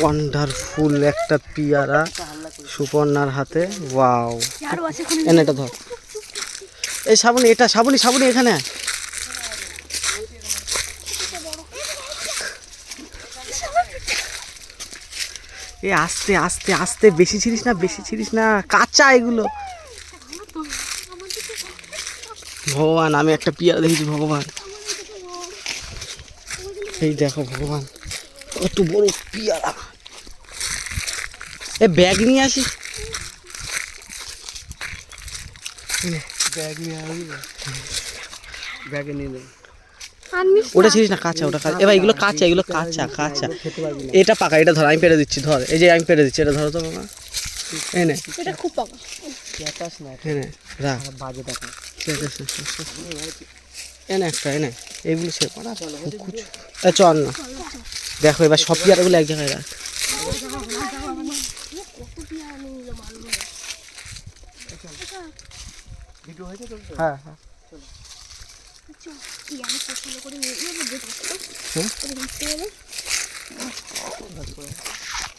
Wonderful একটা পিয়ারা সুপর্ণার হাতে। ওয়াও, এনে এটা ধর। এই শ্রাবণী, এটা শ্রাবণী, শ্রাবণী এখানে। এ আস্তে আস্তে আস্তে, বেশি ছিড়িস না, বেশি ছিড়িস না, কাঁচা এগুলো। ভগবান, আমি একটা পিয়ারা দেখেছি। ভগবান, এই দেখো ভগবান, কত বড় পিয়ারা। এ ব্যাগ নিয়ে আসি, ব্যাগ নিয়ে আসি, ব্যাগে নিয়ে নেই। ওটা ছিড়িস না, কাঁচা ওটা কাঁচা। এবার এগুলো কাঁচা, এগুলো কাঁচা কাঁচা। এটা পাকা, এটা ধর, আমি পেরে দিচ্ছি, ধর। এই যে আমি পেরে দিচ্ছি, এটা ধরো তো বাবা। এই নে, এটা খুব পাকা। এনে রাখ, বাজে টাকা। এনে একটা, এনে এইগুলো সে করা চল না। দেখো এবার সব পিয়ারাগুলো এক জায়গায় রাখ। হ্যাঁ হ্যাঁ,